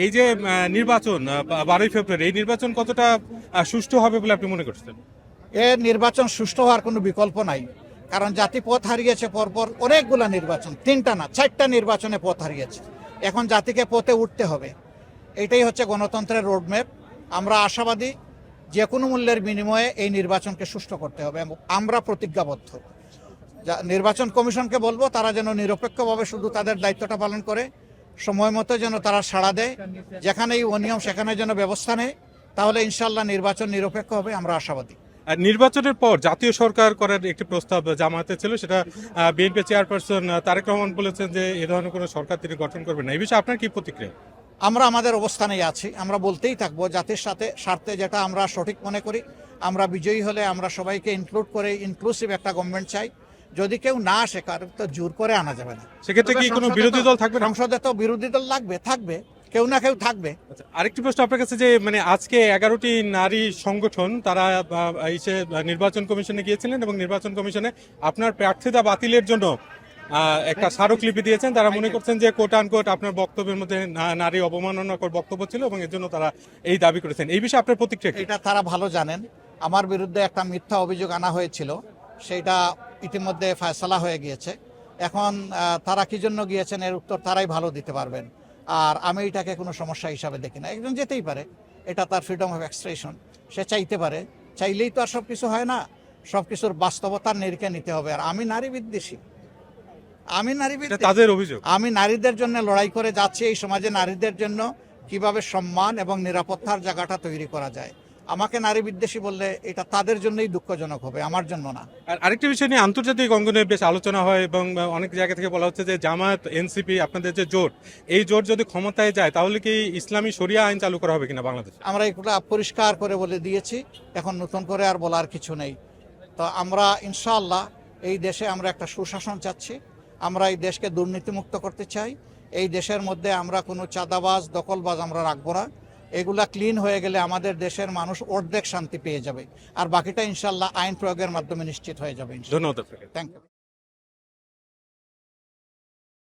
এই যে নির্বাচন 12ই ফেব্রুয়ারি, এই নির্বাচন কতটা সুষ্ঠু হবে বলে আপনি মনে করছেন? এর নির্বাচন সুষ্ঠু হওয়ার কোনো বিকল্প নাই, কারণ জাতি পথ হারিয়েছে পরপর অনেকগুলা নির্বাচন, 3টা না 4টা নির্বাচনে পথ হারিয়েছে। এখন জাতিকে পথে উঠতে হবে, এটাই হচ্ছে গণতন্ত্রের রোডম্যাপ। আমরা আশাবাদী যে কোনো মূল্যের বিনিময়ে এই নির্বাচনকে সুষ্ঠু করতে হবে এবং আমরা প্রতিজ্ঞাবদ্ধ। নির্বাচন কমিশনকে বলবো তারা যেন নিরপেক্ষভাবে শুধু তাদের দায়িত্বটা পালন করে, সময় মতো যেন তারা সাড়া দেয়, যেখানেই অনিয়ম সেখানে যেন ব্যবস্থা নেয়, তাহলে ইনশাল্লাহ নির্বাচন নিরপেক্ষ হবে, আমরা আশাবাদী। আর নির্বাচনের পর জাতীয় সরকার করার একটি প্রস্তাব জামায়াতে ছিল, সেটা বিএনপি চেয়ারপারসন তারেক রহমান বলেছেন যে এ ধরনের কোনো সরকার তিনি গঠন করবেন না। এই বিষয়ে আপনার কি প্রতিক্রিয়া? আমরা আমাদের অবস্থানেই আছি, আমরা বলতেই থাকবো জাতির সাথে স্বার্থে যেটা আমরা সঠিক মনে করি। আমরা বিজয়ী হলে আমরা সবাইকে ইনক্লুড করে ইনক্লুসিভ একটা গভর্নমেন্ট চাই। যদি কেউ না আসে, কারণ তো জোর করে আনা যাবে না। সেক্ষেত্রে কি কোনো বিরোধী দল থাকবে? সংসদে তো বিরোধী দল থাকবে, কেউ না কেউ থাকবে। আরেকটি প্রশ্ন আপনার কাছে, যে মানে আজকে 11টি নারী সংগঠন তারা এসে নির্বাচন কমিশনে গিয়েছিলেন এবং নির্বাচন কমিশনে আপনার প্রার্থিতা বাতিলের জন্য একটা স্মারকলিপি দিয়েছেন। তারা মনে করছেন যে কোট আনকোট আপনার বক্তব্যের মধ্যে নারী অবমাননাকর বক্তব্য ছিল এবং এর জন্য তারা এই দাবি করেছেন। এই বিষয়ে আপনার প্রতিক্রিয়া? এটা তারা ভালো জানেন, আমার বিরুদ্ধে একটা মিথ্যা অভিযোগ আনা হয়েছিল, সেইটা ইতিমধ্যে ফয়সালা হয়ে গিয়েছে। এখন তারা কি জন্য গিয়েছেন এর উত্তর তারাই ভালো দিতে পারবেন। আর আমি এটাকে কোনো সমস্যা হিসাবে দেখি না। একজন যেতেই পারে, এটা তার ফ্রিডম অফ এক্সপ্রেশন, সে চাইতে পারে। চাইলেই তো আর সব কিছু হয় না, সব কিছুর বাস্তবতার নিরিখে নিতে হবে। আর আমি নারী বিদ্বেষী, তাদের অভিযোগ। আমি নারীদের জন্য লড়াই করে যাচ্ছি, এই সমাজে নারীদের জন্য কিভাবে সম্মান এবং নিরাপত্তার জায়গাটা তৈরি করা যায়। আমাকে নারী বিদ্বেষী বললে এটা তাদের জন্যই দুঃখজনক হবে, আমার জন্য না। আর আরেকটি বিষয় নিয়ে আন্তর্জাতিক অঙ্গনে বেশ আলোচনা হয় এবং অনেক জায়গা থেকে বলা হচ্ছে যে জামায়াত এনসিপি আপনাদের যে জোট, এই জোট যদি ক্ষমতায় যায় তাহলে কি ইসলামী শরিয়া আইন চালু করা হবে কিনা বাংলাদেশে? আমরা এগুলো পরিষ্কার করে বলে দিয়েছি, এখন নতুন করে আর বলার কিছু নেই। তো আমরা ইনশাআল্লাহ এই দেশে আমরা একটা সুশাসন চাচ্ছি, আমরা এই দেশকে দুর্নীতিমুক্ত করতে চাই। এই দেশের মধ্যে আমরা কোনো চাঁদাবাজ দখলবাজ আমরা রাখবো না। এগুলা ক্লিন হয়ে গেলে আমাদের দেশের মানুষ অর্ধেক শান্তি পেয়ে যাবে, আর বাকিটা ইনশাআল্লাহ আইন প্রয়োগের মাধ্যমে নিশ্চিত হয়ে যাবে। ধন্যবাদ। Thank you.